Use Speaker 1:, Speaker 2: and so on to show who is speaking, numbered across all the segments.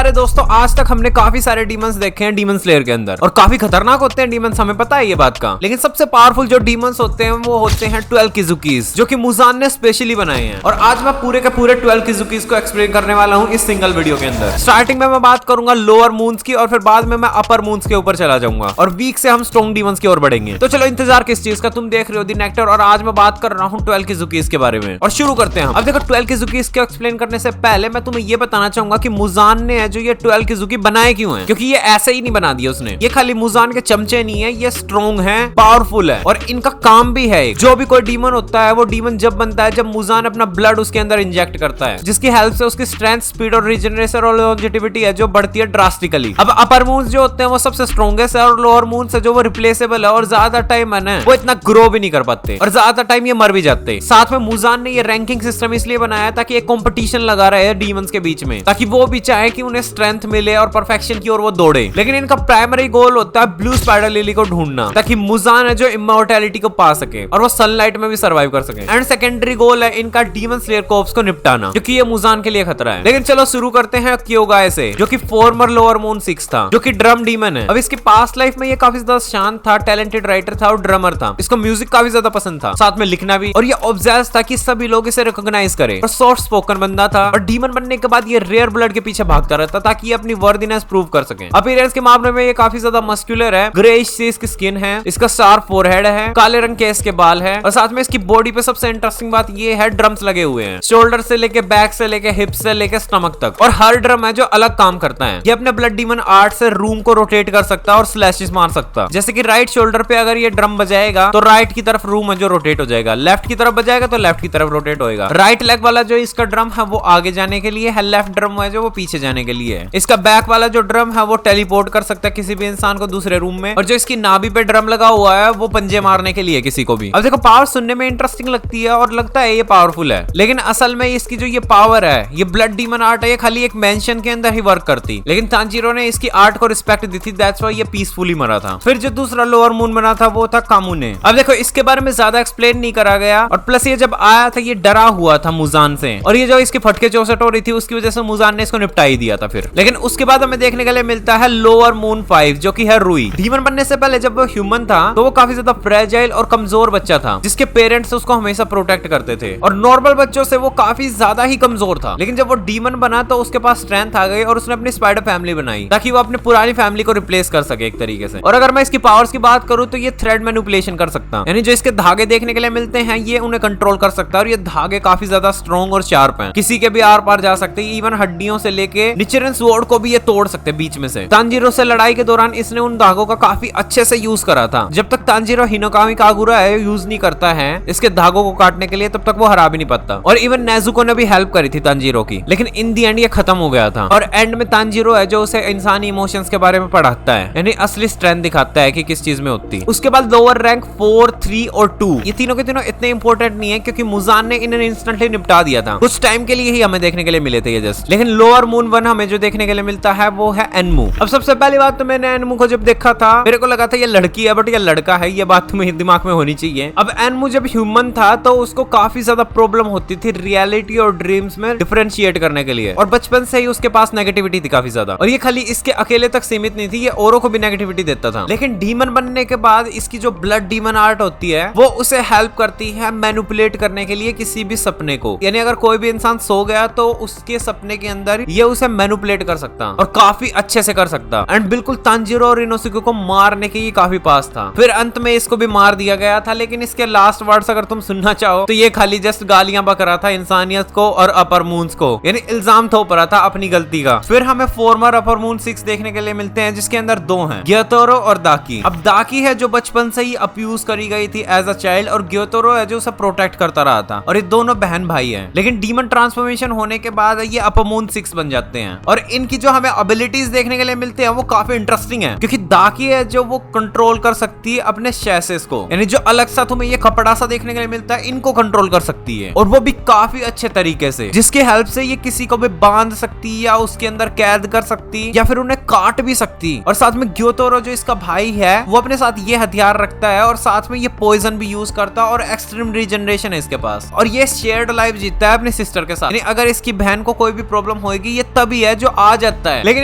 Speaker 1: प्यारे दोस्तों, आज तक हमने काफी सारे डीमंस देखे हैं डीमन स्लेयर के अंदर और काफी खतरनाक होते हैं डीमंस, हमें पता है ये बात का। लेकिन सबसे पावरफुल जो डीमंस होते हैं वो होते हैं 12 किजुकीज, जो कि मुजान ने स्पेशली बनाए हैं। और आज मैं पूरे के पूरे 12 किजुकीज को एक्सप्लेन करने वाला हूँ इस सिंगल वीडियो के अंदर। स्टार्टिंग में मैं बात करूंगा लोअर मून्स की और फिर बाद में मैं अपर मून्स के ऊपर चला जाऊंगा और वीक से हम स्ट्रॉन्ग डीमंस की ओर बढ़ेंगे। तो चलो इंतजार किस चीज का, तुम देख रहे हो द नेक्टर और आज मैं बात कर रहा हूँ 12 किजुकीज के बारे में। और शुरू करते हैं। अब देखो 12 किजुकीज को एक्सप्लेन करने से पहले मैं तुम्हें ये बताना चाहूंगा कि मुजान ने जो ये 12 किजुकी बनाए क्यों हैं, क्योंकि ये ऐसे ही नहीं बना दिया उसने। ये खाली मुजान के चमचे नहीं है, ये स्ट्रॉन्ग है, पावरफुल है और इनका काम भी है। जो भी कोई डीमन होता है वो डीमन जब बनता है जब मुजान अपना ब्लड उसके अंदर इंजेक्ट करता है, जिसकी हेल्प से उसकी स्ट्रेंथ, स्पीड और रिजनरेशन और लॉन्जेटिविटी है जो बढ़ती है ड्रास्टिकली। अब अपर मून्स जो होते हैं वो सबसे स्ट्रॉन्गेस्ट है और लोअर मून्स है जो वो रिप्लेसेबल है और ज्यादा टाइम है वो इतना ग्रो भी नहीं कर पाते और ज्यादा टाइम ये मर भी जाते। साथ में मुजान ने ये रैंकिंग सिस्टम इसलिए बनाया ताकि एक कंपटीशन लगा रहे डीमंस के बीच में, ताकि वो भी चाहे कि उन्हें स्ट्रेंथ मिले और परफेक्शन की ओर वो दौड़े। लेकिन इनका प्राइमरी गोल होता है ब्लू स्पाइडर लिली को ढूंढना, ताकि मुजान है जो इमॉर्टैलिटी को पा सके और वो सनलाइट में भी सर्वाइव कर सके। एंड सेकेंडरी गोल है इनका डीमन स्लेयर कॉर्प्स को निपटाना, क्योंकि ये मुजान के लिए खतरा है। लेकिन चलो शुरू करते हैं क्योगाय से, जो कि फॉर्मर लोअर मून 6 था, जो कि ड्रम डीमन है। अब इसकी पास्ट लाइफ में ये काफी ज्यादा शांत था, टैलेंटेड राइटर था और ड्रमर था। इसको म्यूजिक काफी ज्यादा पसंद था, साथ में लिखना भी, और ये ऑब्सेस्ड था कि सभी लोग इसे रिकॉग्नाइज करें। और सॉफ्ट स्पोकन बंदा था और डीमन बनने के बाद ये रेयर ब्लड के पीछे भागता रहता ताकि ये अपनी वर्दीनेस प्रूव कर सके। अपीयरेंस के मामले में ये काफी ज्यादा मस्कुलर है, ग्रेइश सी इसकी स्किन है, इसका शार्प फोरहेड है, काले रंग के इसके बाल है और साथ में इसकी बॉडी पे सबसे इंटरेस्टिंग बात ये है ड्रम्स लगे हुए हैं, शोल्डर से लेके बैक से लेके हिप से लेके स्टमक तक। और हर ड्रम है जो अलग काम करता है। ये अपने ब्लड डीमन आर्ट से रूम को रोटेट कर सकता है और स्लैशेस मार सकता है। जैसे कि राइट शोल्डर पे अगर ये ड्रम बजाएगा तो राइट की तरफ रूम है जो रोटेट हो जाएगा, लेफ्ट की तरफ बजाएगा तो लेफ्ट की तरफ रोटेट होएगा। राइट लेग वाला जो इसका ड्रम है वो आगे जाने के लिए है, लेफ्ट ड्रम है जो वो पीछे जाने के लिए है। इसका बैक वाला जो ड्रम है वो टेलीपोर्ट कर सकता है किसी भी इंसान को दूसरे रूम में, और जो इसकी नाभि पे ड्रम लगा हुआ है वो पंजे मारने के लिए किसी को भी। अब देखो पावर सुनने में इंटरेस्टिंग लगती है और लगता है ये पावरफुल है, लेकिन असल में इसकी जो ये पावर है, ये ब्लड डीमन आर्ट है, ये खाली एक मेंशन के अंदर ही वर्क करती। लेकिन तांजीरो ने इसकी आर्ट को रिस्पेक्ट दी थी, दैट्स व्हाई ये पीसफुली मरा था। फिर जो दूसरा लोअर मून बना था वो था कामुने। अब देखो इसके बारे में ज्यादा एक्सप्लेन नहीं करा गया और प्लस ये जब आया था ये डरा हुआ था मुजान से, और ये जो इसकी फटके चौसठ हो रही थी उसकी वजह से मुजान ने इसको निपटा ही दिया था फिर। लेकिन उसके बाद हमें देखने के लिए मिलता है लोअर मून 5, जो कि है रुई। डीमन बनने से पहले जब वो ह्यूमन था तो वो काफी ज्यादा फ्रेजाइल और कमजोर बच्चा था, जिसके पेरेंट्स उसको हमेशा प्रोटेक्ट करते थे और नॉर्मल बच्चों से वो काफी ज्यादा ही कमजोर था। लेकिन जब वो डीमन बना तो उसके पास स्ट्रेंथ आ गई और उसने अपनी स्पाइडर फैमिली बनाई ताकि वो अपनी पुरानी फैमिली को रिप्लेस कर सके एक तरीके से। और अगर मैं इसकी पावर्स की बात करूं तो ये थ्रेड मैनिपुलेशन कर सकता, यानी जो इसके धागे देखने के लिए मिलते हैं ये उन्हें कंट्रोल कर सकता है और ये धागे काफी ज्यादा स्ट्रॉन्ग और शार्प हैं, किसी के भी आर पार जा सकते हैं, इवन हड्डियों से लेके निचरन स्वॉर्ड को भी ये तोड़ सकते हैं बीच में से। तांजीरो से लड़ाई के दौरान इसने उन धागों का काफी अच्छे से यूज करा था। जब तक तांजीरो हिनोकामी कागुरा है यूज नहीं करता है इसके धागों को काटने के लिए, तब तक वो हरा भी नहीं पाता। और इवन नेजुको ने भी हेल्प करी थी तांजीरो की, लेकिन इन दी एंड ये खत्म हो गया था। और एंड में तांजीरो है जो उसे इंसानी इमोशंस के बारे में पढ़ाता है, यानी असली स्ट्रेंथ दिखाता है कि किस चीज में होती है। उसके बाद लोअर रैंक 4, 3 और 2, ये तीनों के तीनों इतने इंपॉर्टेंट नहीं है क्योंकि मुजान ने इन्हें इंस्टेंटली निपटा दिया था, कुछ टाइम के लिए ही हमें देखने के लिए मिले थे ये जस्ट। लेकिन लोअर मून 1 हमें जो देखने के लिए मिलता है वो है एनमू। अब सबसे पहली बात तो मैंने एनमू को जब देखा था मेरे को लगा था ये लड़की है बट ये लड़का है, ये बात तुम्हें दिमाग में होनी चाहिए। अब एनमू जब ह्यूमन था तो उसको काफी ज्यादा प्रॉब्लम होती थी रियलिटी और ड्रीम्स में डिफरेंशिएट करने के लिए, और बचपन से ही उसके पास नेगेटिविटी थी काफी ज्यादा, और ये खाली इसके अकेले तक सीमित नहीं थी, ये औरों को भी नेगेटिविटी देता था। लेकिन डीमन बनने के बाद इसकी जो ब्लड डीमन आर्ट होती है वो उसे हेल्प करती है मैनिपुलेट करने के लिए किसी भी सपने को, यानी अगर कोई भी इंसान सो गया तो उसके सपने के अंदर ये उसे मैनिपुलेट कर सकता और काफी अच्छे से कर सकता। एंड बिल्कुल तांजीरो और इनोसुके को मारने के ये काफी पास था। फिर अंत में इसको भी मार दिया गया था, लेकिन इसके लास्ट वर्ड्स अगर तुम सुनना चाहो तो ये खाली जस्ट गालियां बक रहा था इंसानियत को और अपर मून्स को, यानी इल्जाम थोप रहा था अपनी गलती का। फिर हमें फॉर्मर अपर मून 6 देखने के लिए मिलते हैं, जिसके अंदर 2 हैं, ग्योतोरो और दाकी। अब दाकी है जो बचपन से ही अब्यूज करी गई थी एज अ चाइल्ड, और ग्योतोरो है जो उसे प्रोटेक्ट करता रहा था, और ये दोनों बहन भाई हैं। लेकिन डीमन ट्रांसफॉर्मेशन होने के बाद ये अपर मून 6 बन जाते हैं, और इनकी जो हमें एबिलिटीज देखने के लिए मिलते हैं वो काफी इंटरेस्टिंग है, क्योंकि दाकी है जो वो कंट्रोल कर सकती है अपने शैसेस को, यानी जो अलग सा तुम्हें ये कपड़ा सा देखने के लिए मिलता है इनको कंट्रोल कर सकती है, और वो भी काफी अच्छे तरीके से, जिसकी हेल्प से ये किसी को भी बांध सकती या उसके अंदर कैद कर सकती या फिर उन्हें काट भी सकती। और साथ में ग्योतोरो जो इसका भाई है वो अपने साथ ये हथियार रखता है और साथ में ये पॉइजन भी यूज करता है और एक्सट्रीम रीजनरेशन है इसके पास, और ये शेयर्ड लाइफ जीतता है अपनी सिस्टर के साथ। अगर इसकी बहन को कोई भी प्रॉब्लम होगी ये तभी है जो आ जाता है। लेकिन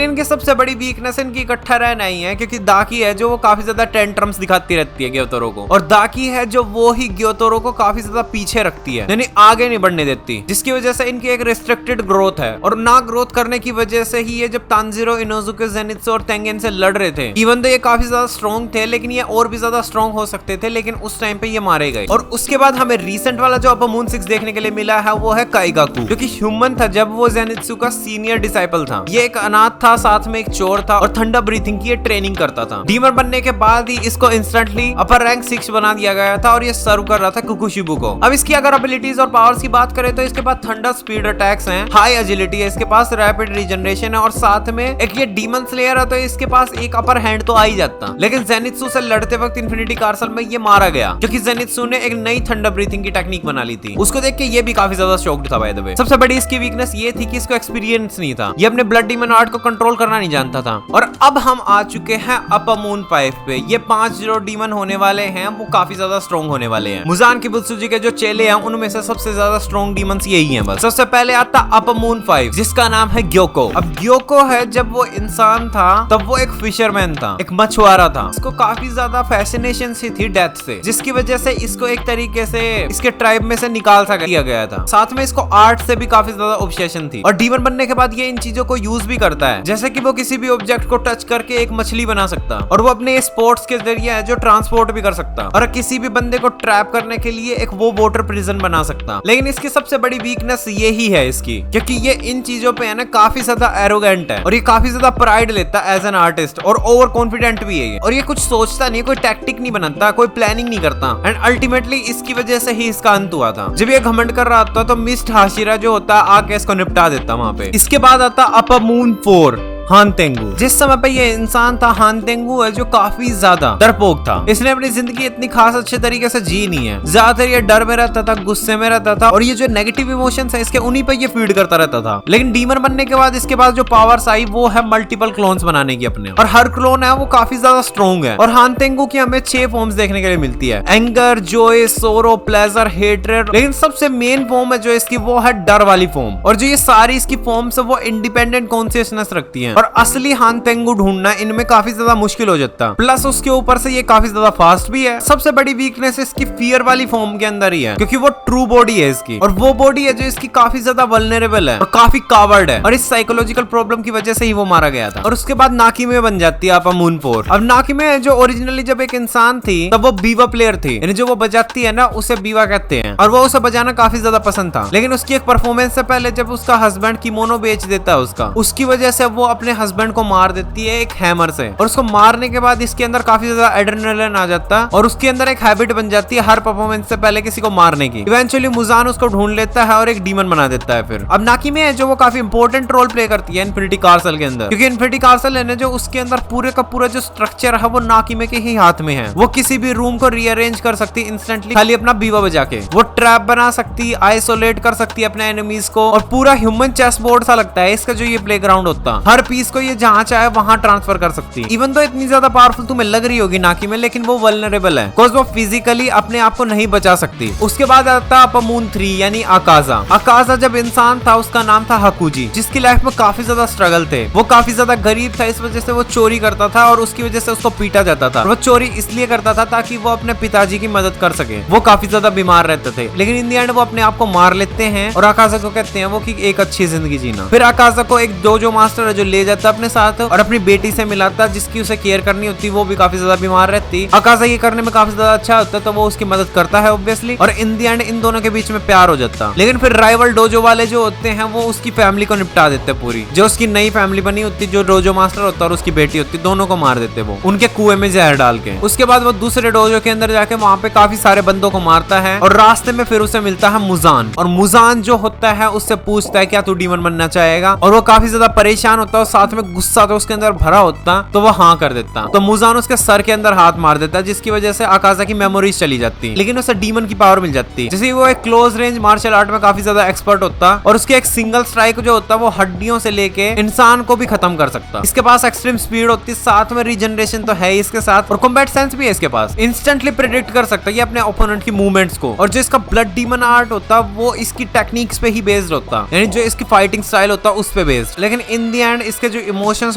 Speaker 1: इनकी सबसे बड़ी वीकनेस इनकी इकट्ठा रहना ही है, क्योंकि दाकी है जो वो काफी ज्यादा टेंट्रम्स दिखाती रहती है ग्योतोरो को, और दाकी है जो वो ही ग्योतोरो को काफी ज्यादा पीछे रखती है, यानी आगे नहीं बढ़ने देती, जिसकी वजह से इनकी एक रिस्ट्रिक्टेड ग्रोथ है। और ना ग्रोथ करने की वजह से ही ये जब तानजीरो, इनोजुके, जेनित्सु और तेंगेन से लड़ रहे थे, इवन तो ये काफी ज्यादा स्ट्रॉन्ग थे, लेकिन ये और भी ज्यादा स्ट्रॉन्ग हो सकते थे, लेकिन उस टाइम पे ये मारे गए। और उसके बाद हमें रिसेंट वाला जो अपर मून 6 देखने के लिए मिला है वो है काइगाकू, जो कि ह्यूमन था जब वो जेनित्सु का सीनियर डिसाइपल था। ये एक अनाथ था, साथ में एक चोर था और थंडर ब्रीथिंग की ट्रेनिंग करता था। डीमन बनने के बाद ही इसको इंस्टेंटली अपर रैंक 6 बना दिया गया था और ये सर्व कर रहा था कुकुशिबु को। अब इसकी अगर एबिलिटीज और पावर्स की बात करें तो इसके पास थंडर स्पीड अटैक्स हैं, हाई एजिलिटी है इसके पास, रैपिड रीजनरेशन है, और साथ में एक ये डीमन स्लेयर है तो इसके पास एक अपर हैंड तो आ ही जाता। लेकिन जेनित्सु से लड़ते वक्त इन्फिनिटी कार्सल में ये मारा गया, क्योंकि जेनित्सु ने एक नई थंडर ब्रीथिंग की टेक्निक बना ली थी। उसको देख के ये भी काफी ज्यादा शॉक्ड था बाय द वे। सबसे बड़ी इसकी वीकनेस ये थी कि इसको एक्सपीरियंस नहीं था, ये अपने ब्लड डीमन आर्ट को कंट्रोल करना नहीं जानता था। और अब हम आ चुके हैं अपर मून 5 पे। ये 5 जो डीमन होने वाले हैं वो काफी ज्यादा स्ट्रॉन्ग होने वाले हैं। मुजान किबुत्सुजी के जो चेले हैं उनमें से सबसे ज्यादा स्ट्रॉन्ग डीमंस यही हैं बस। सबसे पहले आता अपर मून 5 जिसका नाम है ग्योको। अब ग्योको है जब वो इंसान था तब वो एक फिशरमैन था, एक मछुआरा था। इसको काफी ज्यादा फैसिनेशन सी थी डेथ से, जिसकी वजह से इसको एक तरीके से इसके ट्राइब में से निकाल सा दिया गया था। साथ में इसको आर्ट से भी काफी ज्यादा ऑब्सेशन थी, और डीमन बनने के बाद ये इन चीजों को यूज भी करता है, जैसे कि वो किसी भी ऑब्जेक्ट को टच करके एक मछली बना सकता, और वो अपने स्पोर्ट्स के जरिए है जो ट्रांसपोर्ट भी कर सकता, और किसी भी बंदे को ट्रैप करने के लिए एक वो वाटर प्रिजन बना सकता। लेकिन इसकी सबसे बड़ी वीकनेस ये ही है इसकी, क्योंकि ये इन चीजों पे है ना काफी ज्यादा एरोगेंट है, और ये काफी ज्यादा प्राइड लेता है एज एन आर्टिस्ट, और ओवर कॉन्फिडेंट भी है ये। और ये कुछ सोचता नहीं, कोई टैक्टिक नहीं बनाता, कोई प्लानिंग नहीं करता, एंड अल्टीमेटली इसकी वजह से ही इसका अंत हुआ था। जब ये घमंड कर रहा था तो मिस्ट हाशिरा जो होता है आके इसको निपटा देता वहां पे। इसके बाद आता अपर मून 4 हानतेंगु। जिस समय पे ये इंसान था हानतेंगु है जो काफी ज्यादा डरपोक था। इसने अपनी जिंदगी इतनी खास अच्छे तरीके से जी नहीं है, ज्यादातर ये डर में रहता था, गुस्से में रहता था, और ये जो नेगेटिव इमोशंस है इसके उन्हीं पे ये फीड करता रहता था। लेकिन डीमन बनने के बाद इसके पास जो पावर्स आई वो है मल्टीपल क्लोन्स बनाने की अपने, और हर क्लोन है वो काफी ज्यादा स्ट्रॉन्ग है। और हानतेंगु की हमें 6 फॉर्म्स देखने के लिए मिलती है, एंगर, जॉय, सोरो, प्लेजर, हेट्रेड। लेकिन सबसे मेन फॉर्म है जो इसकी वो है डर वाली फॉर्म, और जो ये सारी इसकी फॉर्म्स है वो इंडिपेंडेंट कॉन्शियसनेस रखती है, और असली हानतेंगु ढूंढना इनमें काफी ज्यादा मुश्किल हो जाता। प्लस उसके ऊपर से ये काफी ज्यादा फास्ट भी है। सबसे बड़ी वीकनेस इसकी फियर वाली फॉर्म के अंदर ही है, क्योंकि वो ट्रू बॉडी है इसकी, और वो बॉडी है जो इसकी काफी ज्यादा वल्नरेबल है और काफी कावर्ड है, और इस साइकोलॉजिकल प्रॉब्लम की वजह से ही वो मारा गया था। और उसके बाद नाकिमे बन जाती है अपर मून 4। अब नाकिमे जो ओरिजिनली जब एक इंसान थी तब वो बीवा प्लेयर थी, यानी जो वो बजाती है ना उसे बीवा कहते हैं, और वो उसे बजाना काफी ज्यादा पसंद था। लेकिन उसकी एक परफॉर्मेंस से पहले जब उसका हस्बैंड किमोनो बेच देता है उसकी वजह से वो अपने हस्बैंड को मार देती है एक हैमर से, और उसको मारने के बाद इसके अंदर काफी ज्यादा एड्रेनलिन आ जाता है, और उसके अंदर एक हैबिट बन जाती है हर परफॉर्मेंस से पहले किसी को मारने की। इवेंचुअली मुजान उसको ढूंढ लेता है और एक डीमन बना देता है। फिर अब नाकिमे है जो वो काफी इंपॉर्टेंट रोल प्ले करती है इन्फिनिटी कार्सल के अंदर, क्योंकि इन्फिनिटी कार्सल है जो उसके अंदर पूरे का पूरा जो स्ट्रक्चर है वो नाकिमे के ही हाथ में है। वो किसी भी रूम को रीअरेंज कर सकती है इंस्टेंटली खाली अपना बीवा बजा के, वो ट्रैप बना सकती है, आइसोलेट कर सकती है अपने एनिमीज को, और पूरा ह्यूमन चेस बोर्ड सा लगता है इसका जो ये प्लेग्राउंड होता। हर पीस को ये जहां चाहे वहां ट्रांसफर कर सकती है। इवन तो इतनी ज्यादा पावरफुल तुम्हें लग रही होगी नाकिमे, लेकिन वो वल्नरेबल है, बिकॉज़ वो फिजिकली अपने आप को नहीं बचा सकती। उसके बाद आता अपर मून 3 यानी अकाजा। अकाजा जब इंसान था उसका नाम था हकुजी, जिसकी लाइफ में काफी ज्यादा स्ट्रगल थे। वो काफी ज्यादा गरीब था, इस वजह से वो चोरी करता था, और उसकी वजह से उसको पीटा जाता था। वो चोरी इसलिए करता था ताकि वो अपने पिताजी की मदद कर सके। वो काफी ज्यादा बीमार रहते थे, लेकिन इन द एंड वो अपने आप को मार लेते हैं, और अकाजा को कहते हैं वो कि एक अच्छी जिंदगी जीना। फिर अकाजा को एक डोजो मास्टर है जो ले जाता अपने साथ और अपनी बेटी से मिलाता, जिसकी उसे केयर करनी होती, वो भी काफी ज्यादा बीमार रहती। अकाजा ये करने में काफी ज्यादा अच्छा होता, तो वो उसकी मदद करता है ऑब्वियसली, और इन द एंड इन दोनों के बीच में प्यार हो जाता। लेकिन फिर राइवल डोजो वाले जो होते हैं वो उसकी फैमिली को निपटा देते पूरी, जो उसकी नई फैमिली बनी होती, जो डोजो मास्टर होता और उसकी बेटी होती, दोनों को मार देते वो उनके कुएं में जहर डाल के। उसके बाद वो दूसरे डोजो के अंदर जाके वहां पे काफी सारे बंदों को मारता है, और रास्ते में फिर उसे मिलता है मुजान, और मुजान जो होता है उससे पूछता है क्या तू डीमन बनना चाहेगा, और वो काफी ज्यादा परेशान होता है, साथ में गुस्सा तो उसके अंदर भरा होता तो वो हाँ कर देता। तो मुजान उसके सर के अंदर हाथ मार देता है, जिसकी वजह से अकाजा की मेमोरीज चली जाती, लेकिन उसे डीमन की पावर मिल जाती। जैसे वो एक क्लोज रेंज मार्शल आर्ट में काफी ज्यादा एक्सपर्ट होता और उसके एक सिंगल स्ट्राइक जो होता वो हड्डियों से लेके इंसान को भी खत्म कर सकता। इसके पास एक्सट्रीम स्पीड होती, साथ में रीजनरेशन तो है इसके साथ, और कॉम्बैट सेंस भी है इसके पास। इंस्टेंटली प्रेडिक्ट कर सकता है ये अपने ओपोनेंट की मूवमेंट्स को। और जो इसका ब्लड डीमन आर्ट होता वो इसकी टेक्निक्स पे ही बेस्ड होता, यानी जो इसकी फाइटिंग स्टाइल होता उस पे बेस्ड। लेकिन इन दी एंड इसके जो इमोशंस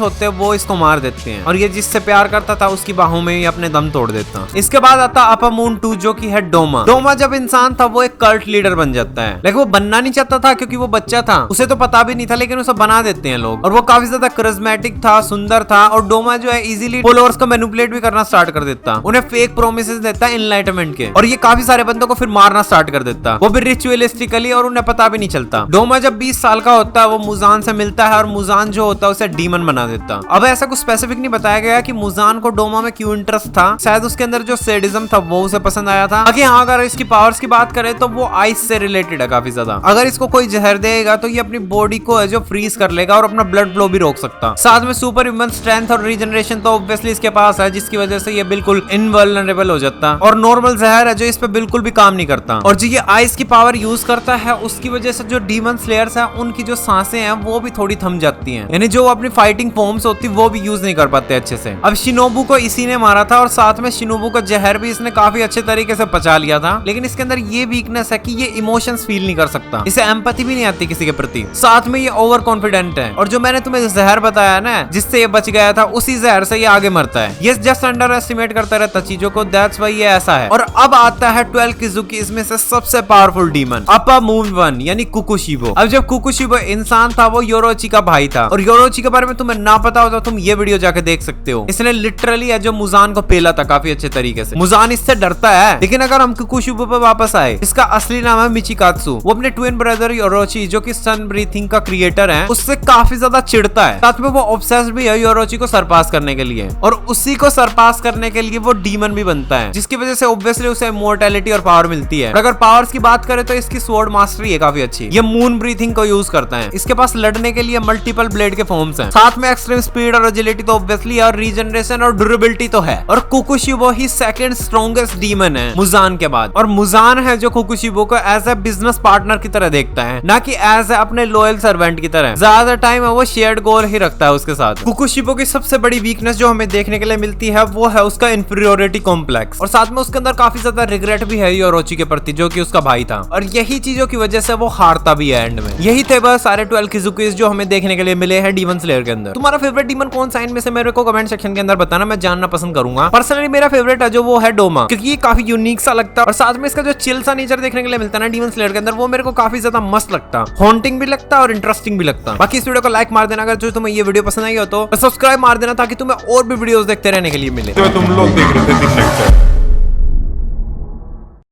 Speaker 1: होते हैं वो इसको मार देते हैं, और ये जिससे प्यार करता था उसकी बाहों में ही अपने दम तोड़ देता। इसके बाद आता अपर मून 2 जो की है डोमा। डोमा जब इंसान था वो एक कल्ट लीडर बन जाता है, लेकिन वो बनना नहीं चाहता था क्योंकि वो बच्चा था, उसे तो पता भी नहीं था, लेकिन उसे बना देते हैं लोग। और वो काफी ज्यादा करिस्मेटिक था, सुंदर था, और डोमा जो है इजीली फॉलोअर्स को मैनिपुलेट भी करना स्टार्ट कर देता, उन्हें फेक प्रोमिसेस देता एनलाइटमेंट के, और ये काफी सारे बंदों को फिर मारना स्टार्ट कर देता, वो भी रिचुअलिस्टिकली, और उन्हें पता भी नहीं चलता। डोमा जब 20 साल का होता है वो मुजान से मिलता है, और मुजान जो होता है उसे डीमन बना देता। अब ऐसा कुछ स्पेसिफिक नहीं बताया गया कि मुजान को डोमा में क्यों इंटरेस्ट था, शायद उसके अंदर जो सैडिज्म था वो उसे पसंद आया था। बाकी हाँ, अगर इसकी पावर्स की बात करें तो वो आइस से रिलेटेड है काफी ज्यादा। अगर इसको कोई जहर देगा तो ये अपनी बॉडी को है जो फ्रीज कर लेगा और अपना ब्लड फ्लो भी रोक सकता। साथ में सुपर ह्यूमन स्ट्रेंथ और रीजनरेशन तो ऑब्वियसली इसके पास है, जिसकी वजह से ये बिल्कुल इनवल्नरेबल हो जाता, और नॉर्मल जहर है जो इस पे बिल्कुल भी काम नहीं करता। और जो ये आइस की पावर यूज करता है उसकी वजह से जो डीमन स्लेयर्स है उनकी जो सांसें हैं वो भी थोड़ी थम जाती हैं, यानी जो अपनी फाइटिंग फॉर्म्स होती वो भी यूज नहीं कर पाते अच्छे से। अब शिनोबू को इसी ने मारा था, और साथ में शिनोबू का जहर भी इसने काफी अच्छे तरीके से पचा लिया था, लेकिन इसके अंदर ये वीकनेस है कि ये इमोशंस फील नहीं कर सकता, इसे एम्पैथी भी नहीं आती किसी के प्रति। साथ में ये ओवर कॉन्फिडेंट है, और जो मैंने तुम्हें जहर बताया ना जिससे ये बच गया था, उसी जहर से ये आगे मरता है। ये जस्ट अंडर एस्टिमेट करता रहता चीजों को, दैट्स व्हाई ये ऐसा है। और अब आता है 12 किजुकी, इसमें से सबसे पावरफुल डीमन अपर मून 1 यानी कुकुशिबो। अब जब कुकुशिबो इंसान था वो योरोची का भाई था, और योरोची के बारे में तुम्हें ना पता हो तो तुम ये वीडियो जाके देख सकते हो। इसने लिटरली है जो मुजान को पेला था काफी अच्छे तरीके से। मुजान इससे डरता है, लेकिन अगर हम कुकुशिबो पे वापस आए, इसका असली नाम है मिचिकात्सु। वो अपने ट्विन ब्रदर योरोची जो कि सन ब्रीथिंग का क्रिएटर है उससे काफी ज्यादा चिढ़ता है। साथ में वो ऑब्सेस्ड भी है योरोची को सरपास करने के लिए, और उसी को सरपास करने के लिए वो डीमन भी बनता है, जिसकी वजह से ऑब्वियसली उसे इमॉर्टैलिटी और पावर मिलती है। अगर पावर्स की बात करें तो इसकी स्वॉर्ड मास्टरी है काफी अच्छी। ये मून ब्रीथिंग को यूज करता है। इसके पास लड़ने के लिए मल्टीपल ब्लेड के फॉर्म्स हैं, साथ में एक्सट्रीम स्पीड और एजिलिटी तो ऑब्वियसली है, और रीजनरेशन और ड्यूरेबिलिटी तो है। और कुकुशिबो ही सेकंड स्ट्रॉन्गेस्ट डीमन है मुजान के बाद, और मुजान है जो कुकुशिबो को एज ए बिजनेस पार्टनर की तरह देखता है, ना कि एज ए अपने लॉयल सर्वेंट की तरह। ज्यादा टाइम है वो शेयर्ड गोल ही रखता है उसके साथ। कुकुशिबो की सबसे बड़ी वीकनेस जो हमें देखने के लिए मिलती है वो है उसका इंफीरियोरिटी कॉम्प्लेक्स, और साथ में उसके अंदर काफी ज्यादा रिग्रेट भी है योरोची के प्रति जो कि उसका भाई था, और यही चीजों की वजह से वो हारता भी है एंड में। यही थे बस सारे 12 किजुकीज जो हमें देखने के लिए मिले हैं डीमन स्लेयर के अंदर। तुम्हारा फेवरेट डीमन कौन सा इनमें से मेरे को कमेंट सेक्शन के अंदर बताना, मैं जानना पसंद करूंगा। पर्सनली मेरा फेवरेट है जो वो है डोमा, क्योंकि ये काफी यूनिक सा लगता है, और साथ में इसका जो चिल सा नेचर देखने के लिए मिलता है ना डीमन स्लेयर के अंदर, वो मेरे को काफी ज्यादा मस्त लगता, हॉन्टिंग भी लगता और इंटरेस्टिंग भी लगता। बाकी इस वीडियो को लाइक मार देना अगर जो तुम्हें ये वीडियो पसंद आई हो, तो सब्सक्राइब मार देना ताकि तुम्हें और भी वीडियोस देखते रहने के लिए मिले।
Speaker 2: तुम लोग देख रहे थे